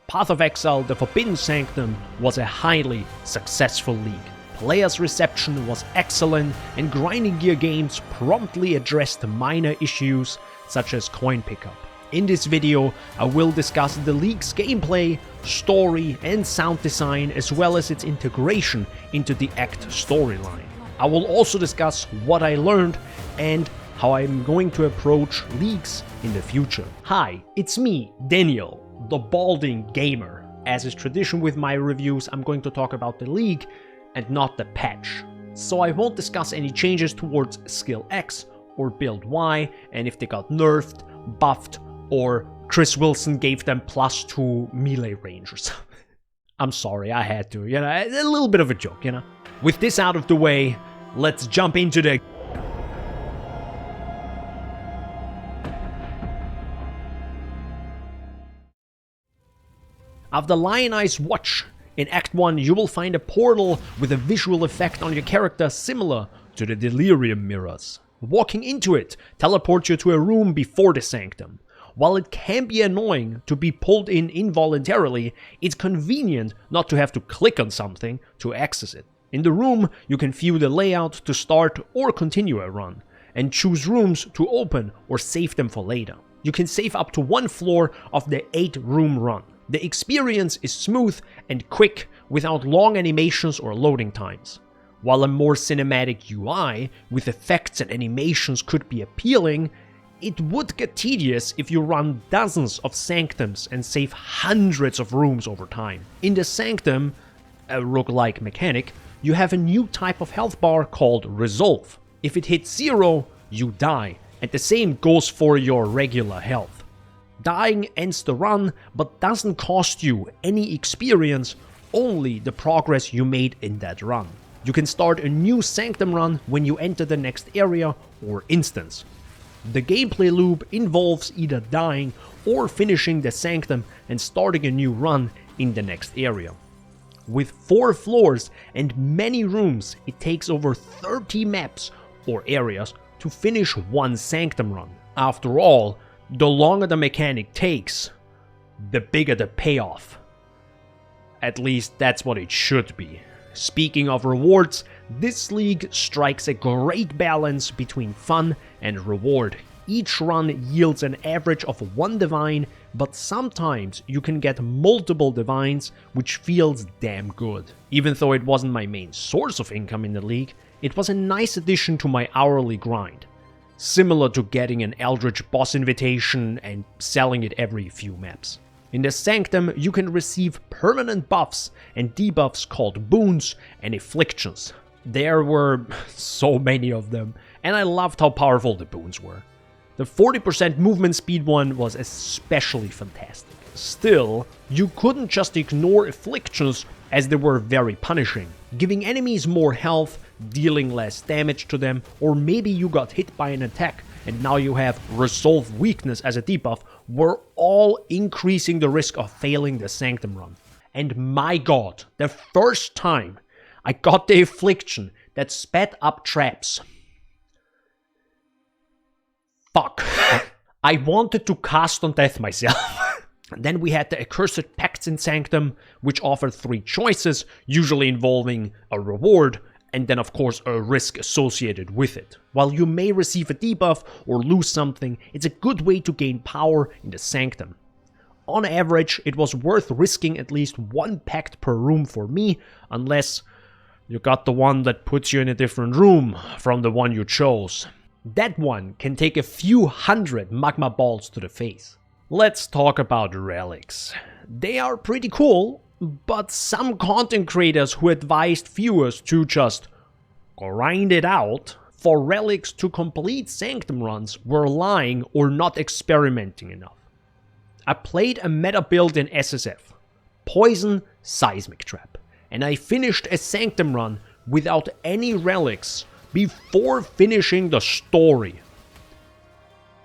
Path of Exile, the Forbidden Sanctum, was a highly successful league. Players' reception was excellent, and grinding gear games promptly addressed minor issues such as coin pickup. In this video, I will discuss the league's gameplay, story, and sound design, as well as its integration into the Act storyline. I will also discuss what I learned and how I'm going to approach leagues in the future. Hi, it's me, Daniel, the Balding Gamer. As is tradition with my reviews, I'm going to talk about the league and not the patch. So I won't discuss any changes towards skill X or build Y, and if they got nerfed, buffed, or Chris Wilson gave them +2 melee range or something. I'm sorry, I had to, a little bit of a joke, With this out of the way, let's jump into the... Of the Lion Eyes Watch, in Act 1 you will find a portal with a visual effect on your character similar to the Delirium mirrors. Walking into it teleports you to a room before the Sanctum. While it can be annoying to be pulled in involuntarily, it's convenient not to have to click on something to access it. In the room, you can view the layout to start or continue a run, and choose rooms to open or save them for later. You can save up to 1 floor of the 8-room run. The experience is smooth and quick without long animations or loading times. While a more cinematic UI with effects and animations could be appealing, it would get tedious if you run dozens of Sanctums and save hundreds of rooms over time. In the Sanctum, a roguelike mechanic, you have a new type of health bar called Resolve. If it hits 0, you die, and the same goes for your regular health. Dying ends the run, but doesn't cost you any experience, only the progress you made in that run. You can start a new Sanctum run when you enter the next area or instance. The gameplay loop involves either dying or finishing the Sanctum and starting a new run in the next area. With 4 floors and many rooms, it takes over 30 maps or areas to finish one Sanctum run. After all, the longer the mechanic takes, the bigger the payoff. At least that's what it should be. Speaking of rewards, this league strikes a great balance between fun and reward. Each run yields an average of 1 divine, but sometimes you can get multiple divines, which feels damn good. Even though it wasn't my main source of income in the league, it was a nice addition to my hourly grind. Similar to getting an Eldritch boss invitation and selling it every few maps. In the Sanctum, you can receive permanent buffs and debuffs called boons and afflictions. There were so many of them, and I loved how powerful the boons were. The 40% movement speed one was especially fantastic. Still, you couldn't just ignore afflictions as they were very punishing. Giving enemies more health, dealing less damage to them, or maybe you got hit by an attack and now you have Resolve Weakness as a debuff, were all increasing the risk of failing the Sanctum run. And my god, the first time I got the affliction that sped up traps. Fuck. I wanted to cast on death myself. And then we had the Accursed Pacts in Sanctum, which offered 3 choices, usually involving a reward, and then of course a risk associated with it. While you may receive a debuff or lose something, it's a good way to gain power in the Sanctum. On average, it was worth risking at least 1 pact per room for me, unless you got the one that puts you in a different room from the one you chose. That one can take a few hundred magma balls to the face. Let's talk about relics. They are pretty cool, but some content creators who advised viewers to just grind it out for relics to complete Sanctum runs were lying or not experimenting enough. I played a meta build in SSF, Poison Seismic Trap, and I finished a Sanctum run without any relics before finishing the story.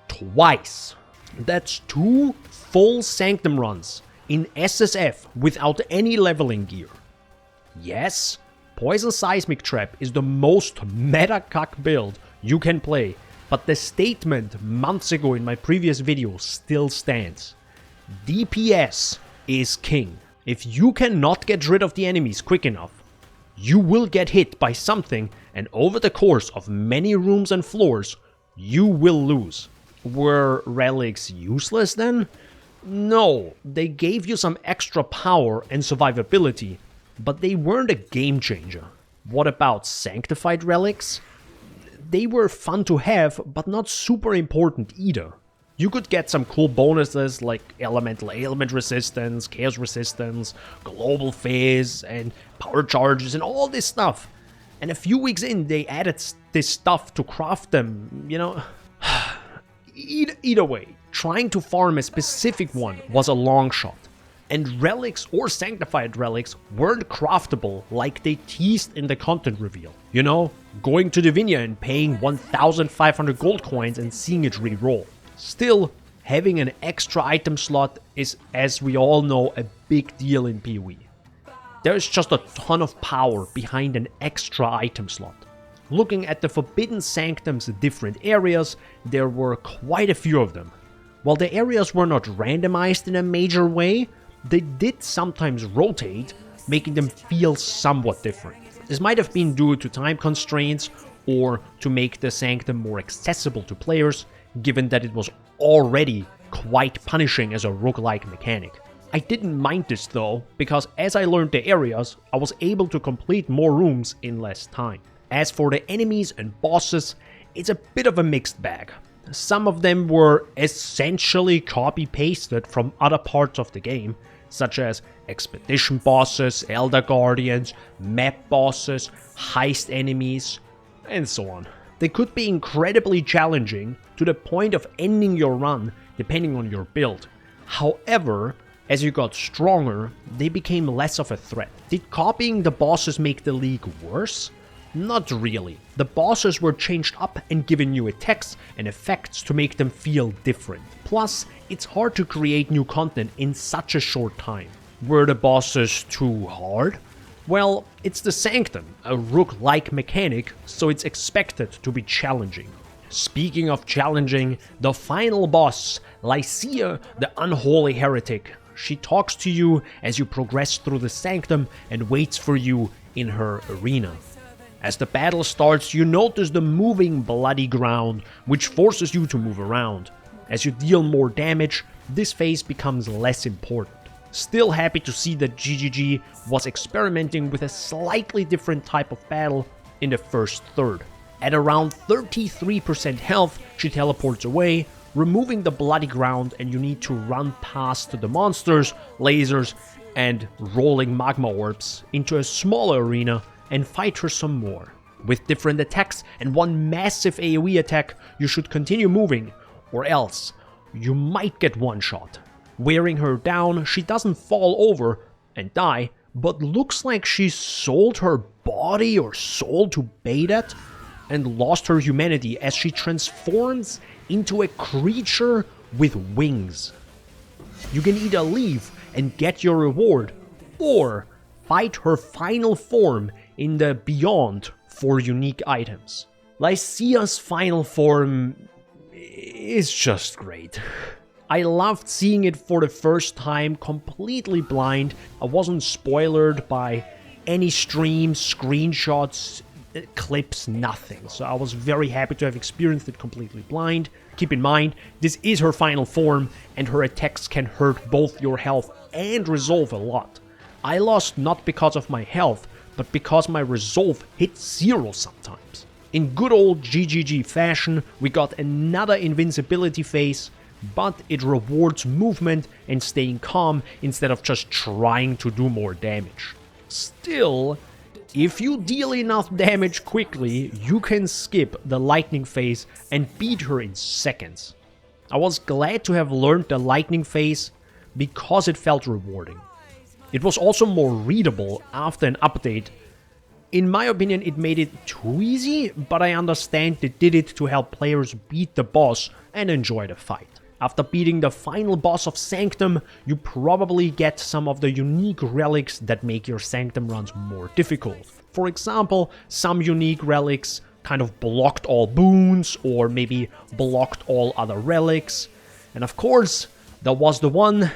Twice. That's 2 full Sanctum runs in SSF without any leveling gear. Yes, Poison Seismic Trap is the most meta cuck build you can play, but the statement months ago in my previous video still stands. DPS is king. If you cannot get rid of the enemies quick enough, you will get hit by something, and over the course of many rooms and floors, you will lose. Were relics useless then? No, they gave you some extra power and survivability, but they weren't a game changer. What about sanctified relics? They were fun to have, but not super important either. You could get some cool bonuses like elemental ailment resistance, chaos resistance, global phase, and power charges and all this stuff. And a few weeks in, they added this stuff to craft them, you know. Either way, trying to farm a specific one was a long shot. And relics or sanctified relics weren't craftable like they teased in the content reveal. You know, going to DaVinci and paying 1,500 gold coins and seeing it re-roll. Still, having an extra item slot is, as we all know, a big deal in PoE. There's just a ton of power behind an extra item slot. Looking at the Forbidden Sanctum's different areas, there were quite a few of them. While the areas were not randomized in a major way, they did sometimes rotate, making them feel somewhat different. This might have been due to time constraints or to make the Sanctum more accessible to players, given that it was already quite punishing as a roguelike mechanic. I didn't mind this though, because as I learned the areas, I was able to complete more rooms in less time. As for the enemies and bosses, it's a bit of a mixed bag. Some of them were essentially copy-pasted from other parts of the game, such as expedition bosses, elder guardians, map bosses, heist enemies, and so on. They could be incredibly challenging to the point of ending your run depending on your build. However, as you got stronger, they became less of a threat. Did copying the bosses make the league worse? Not really. The bosses were changed up and given new attacks and effects to make them feel different. Plus, it's hard to create new content in such a short time. Were the bosses too hard? Well, it's the Sanctum, a rook-like mechanic, so it's expected to be challenging. Speaking of challenging, the final boss, Lycia, the Unholy Heretic. She talks to you as you progress through the Sanctum and waits for you in her arena. As the battle starts, you notice the moving bloody ground, which forces you to move around. As you deal more damage, this phase becomes less important. Still happy to see that GGG was experimenting with a slightly different type of battle in the first third. At around 33% health, she teleports away, removing the bloody ground, and you need to run past the monsters, lasers, and rolling magma orbs into a smaller arena and fight her some more. With different attacks and one massive AoE attack, you should continue moving, or else you might get one shot. Wearing her down, she doesn't fall over and die, but looks like she sold her body or soul to Baidet and lost her humanity as she transforms into a creature with wings. You can either leave and get your reward, or fight her final form in the Beyond for unique items. Lycia's final form is just great. I loved seeing it for the first time completely blind. I wasn't spoiled by any streams, screenshots, clips, nothing. So I was very happy to have experienced it completely blind. Keep in mind, this is her final form, and her attacks can hurt both your health and resolve a lot. I lost not because of my health, but because my resolve hit 0 sometimes. In good old GGG fashion, we got another invincibility phase, but it rewards movement and staying calm instead of just trying to do more damage. Still, if you deal enough damage quickly, you can skip the lightning phase and beat her in seconds. I was glad to have learned the lightning phase because it felt rewarding. It was also more readable after an update. In my opinion, it made it too easy, but I understand they did it to help players beat the boss and enjoy the fight. After beating the final boss of Sanctum, you probably get some of the unique relics that make your Sanctum runs more difficult. For example, some unique relics kind of blocked all boons, or maybe blocked all other relics. And of course, there was the one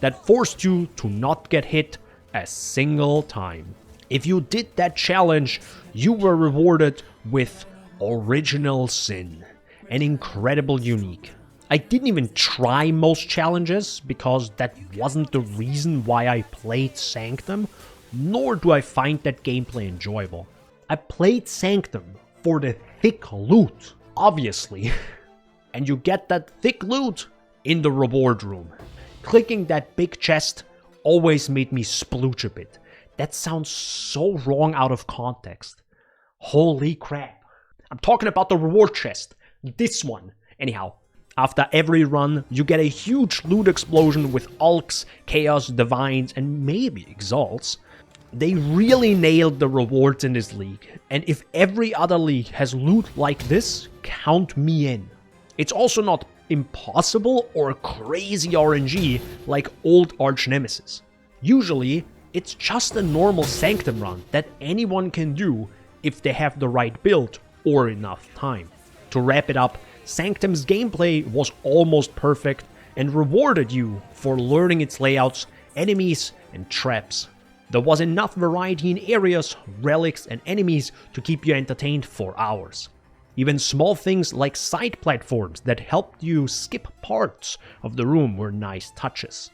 that forced you to not get hit a single time. If you did that challenge, you were rewarded with Original Sin, an incredible unique. I didn't even try most challenges because that wasn't the reason why I played Sanctum, nor do I find that gameplay enjoyable. I played Sanctum for the thick loot, obviously, and you get that thick loot in the reward room. Clicking that big chest always made me splooch a bit. That sounds so wrong out of context. Holy crap. I'm talking about the reward chest. This one. Anyhow, after every run, you get a huge loot explosion with Ulks, Chaos, Divines, and maybe Exalts. They really nailed the rewards in this league, and if every other league has loot like this, count me in. It's also not impossible or crazy RNG like old arch nemesis. Usually, it's just a normal Sanctum run that anyone can do if they have the right build or enough time. To wrap it up, Sanctum's gameplay was almost perfect and rewarded you for learning its layouts, enemies, and traps. There was enough variety in areas, relics, and enemies to keep you entertained for hours. Even small things like side platforms that helped you skip parts of the room were nice touches.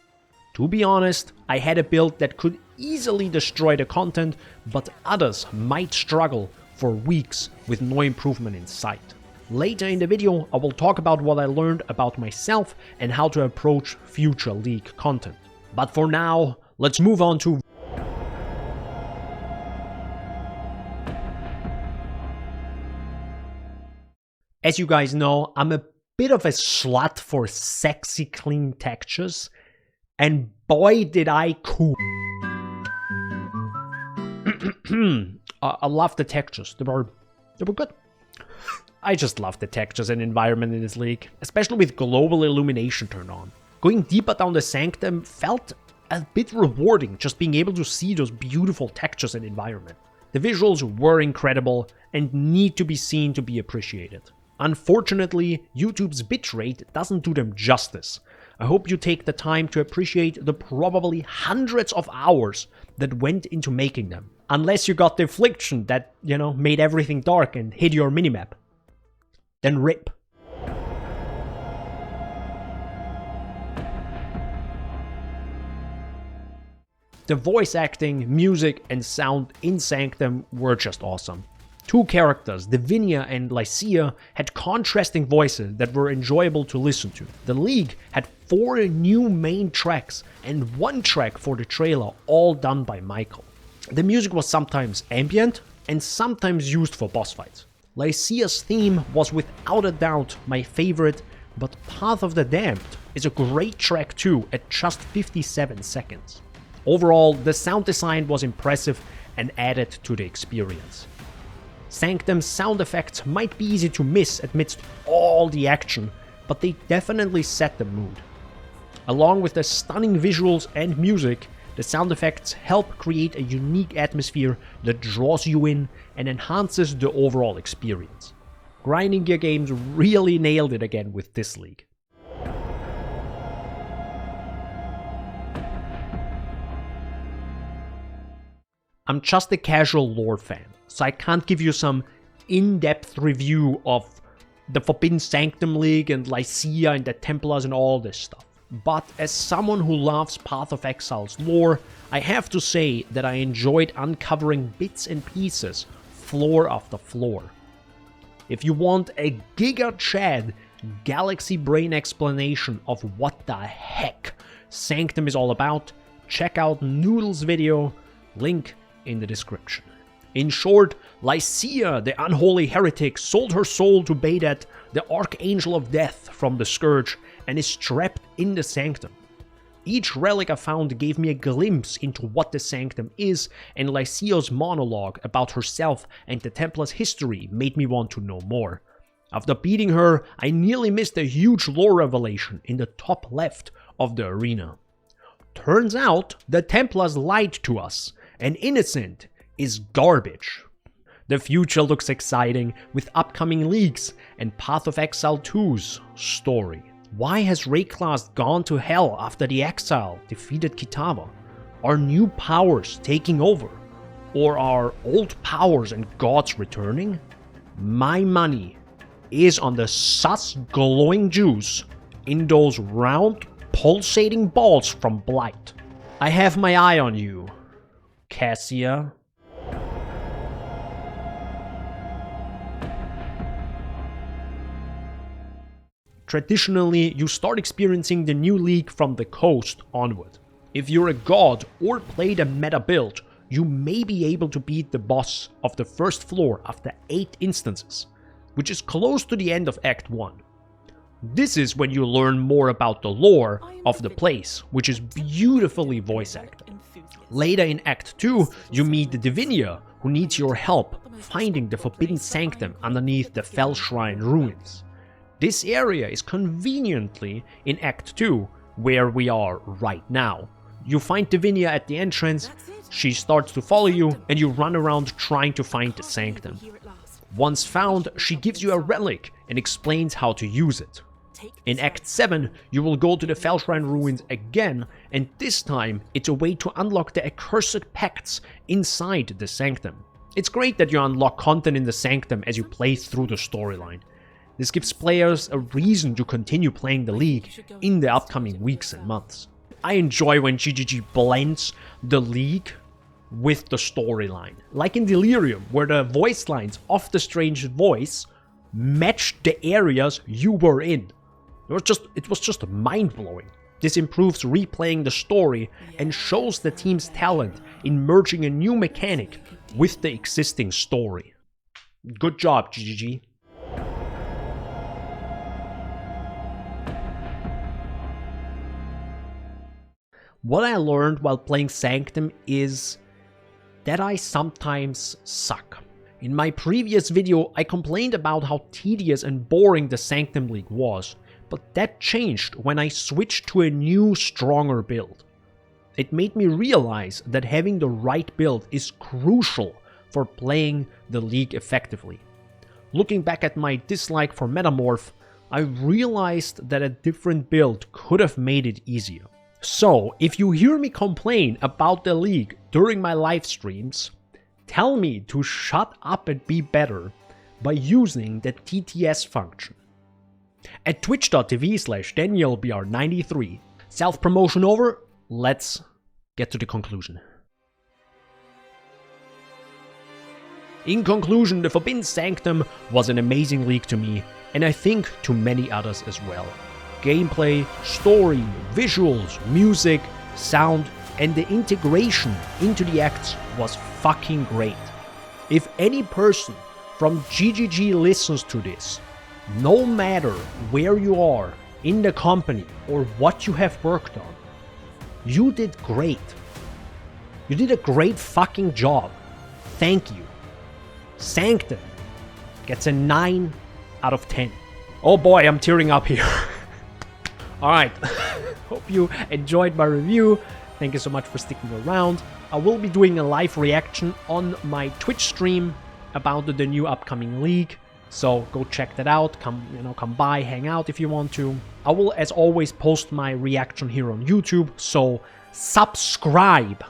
To be honest, I had a build that could easily destroy the content, but others might struggle for weeks with no improvement in sight. Later in the video, I will talk about what I learned about myself and how to approach future League content. But for now, let's move on to... As you guys know, I'm a bit of a slut for sexy clean textures, and boy did I cool. I love the textures, they were good. I just love the textures and environment in this league, especially with global illumination turned on. Going deeper down the Sanctum felt a bit rewarding, just being able to see those beautiful textures and environment. The visuals were incredible and need to be seen to be appreciated. Unfortunately, YouTube's bitrate doesn't do them justice. I hope you take the time to appreciate the probably hundreds of hours that went into making them. Unless you got the affliction that, made everything dark and hid your minimap. Then rip. The voice acting, music, and sound in Sanctum were just awesome. Two characters, DaVinci and Lycia, had contrasting voices that were enjoyable to listen to. The League had 4 new main tracks and 1 track for the trailer, all done by Michael. The music was sometimes ambient and sometimes used for boss fights. Lycia's theme was without a doubt my favorite, but Path of the Damned is a great track too at just 57 seconds. Overall, the sound design was impressive and added to the experience. Sanctum's sound effects might be easy to miss amidst all the action, but they definitely set the mood. Along with the stunning visuals and music, the sound effects help create a unique atmosphere that draws you in and enhances the overall experience. Grinding Gear Games really nailed it again with this league. I'm just a casual lore fan, so I can't give you some in-depth review of the Forbidden Sanctum League and Lycia and the Templars and all this stuff. But as someone who loves Path of Exile's lore, I have to say that I enjoyed uncovering bits and pieces, floor after floor. If you want a Giga Chad galaxy brain explanation of what the heck Sanctum is all about, check out Noodle's video, link in the description. In short, Lycia, the unholy heretic, sold her soul to Baidet, the Archangel of Death, from the Scourge, and is trapped in the Sanctum. Each relic I found gave me a glimpse into what the Sanctum is, and Lycia's monologue about herself and the Templars' history made me want to know more. After beating her, I nearly missed a huge lore revelation in the top left of the arena. Turns out, the Templars lied to us, and Innocent is garbage. The future looks exciting with upcoming leaks and Path of Exile 2's story. Why has Rayclass gone to hell after the Exile defeated Kitava? Are new powers taking over? Or are old powers and gods returning? My money is on the sus glowing juice in those round pulsating balls from Blight. I have my eye on you, Cassia. Traditionally, you start experiencing the new league from the coast onward. If you're a god or played a meta build, you may be able to beat the boss of the first floor after 8 instances, which is close to the end of Act 1. This is when you learn more about the lore of the place, which is beautifully voice acted. Later in Act 2, you meet the DaVinci, who needs your help finding the Forbidden Sanctum underneath the Fell Shrine ruins. This area is conveniently in Act 2, where we are right now. You find DaVinci at the entrance, she starts to follow you, and you run around trying to find the Sanctum. Once found, she gives you a relic and explains how to use it. In Act 7, you will go to the Fell Shrine ruins again, and this time it's a way to unlock the accursed pacts inside the Sanctum. It's great that you unlock content in the Sanctum as you play through the storyline. This gives players a reason to continue playing the league in the upcoming weeks and months. I enjoy when GGG blends the league with the storyline. Like in Delirium, where the voice lines of the strange voice matched the areas you were in. It was just mind-blowing. This improves replaying the story and shows the team's talent in merging a new mechanic with the existing story. Good job, GGG. What I learned while playing Sanctum is that I sometimes suck. In my previous video, I complained about how tedious and boring the Sanctum League was, but that changed when I switched to a new, stronger build. It made me realize that having the right build is crucial for playing the league effectively. Looking back at my dislike for Metamorph, I realized that a different build could have made it easier. So, if you hear me complain about the league during my live streams, tell me to shut up and be better by using the TTS function. At twitch.tv/DanielBR93. Self-promotion over, let's get to the conclusion. In conclusion, the Forbidden Sanctum was an amazing league to me, and I think to many others as well. Gameplay, story, visuals, music, sound, and the integration into the acts was fucking great. If any person from GGG listens to this, no matter where you are in the company or what you have worked on, you did great. You did a great fucking job. Thank you. Sanctum gets a 9 out of 10. Oh boy, I'm tearing up here. Alright, hope you enjoyed my review. Thank you so much for sticking around. I will be doing a live reaction on my Twitch stream about the new upcoming league. So go check that out. Come by, hang out if you want to. I will, as always, post my reaction here on YouTube. So subscribe.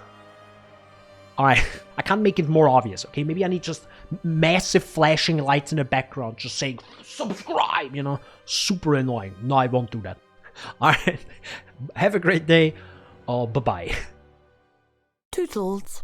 Alright, I can't make it more obvious, okay? Maybe I need just massive flashing lights in the background just saying subscribe, super annoying. No, I won't do that. Alright, have a great day. Bye-bye. Toodles.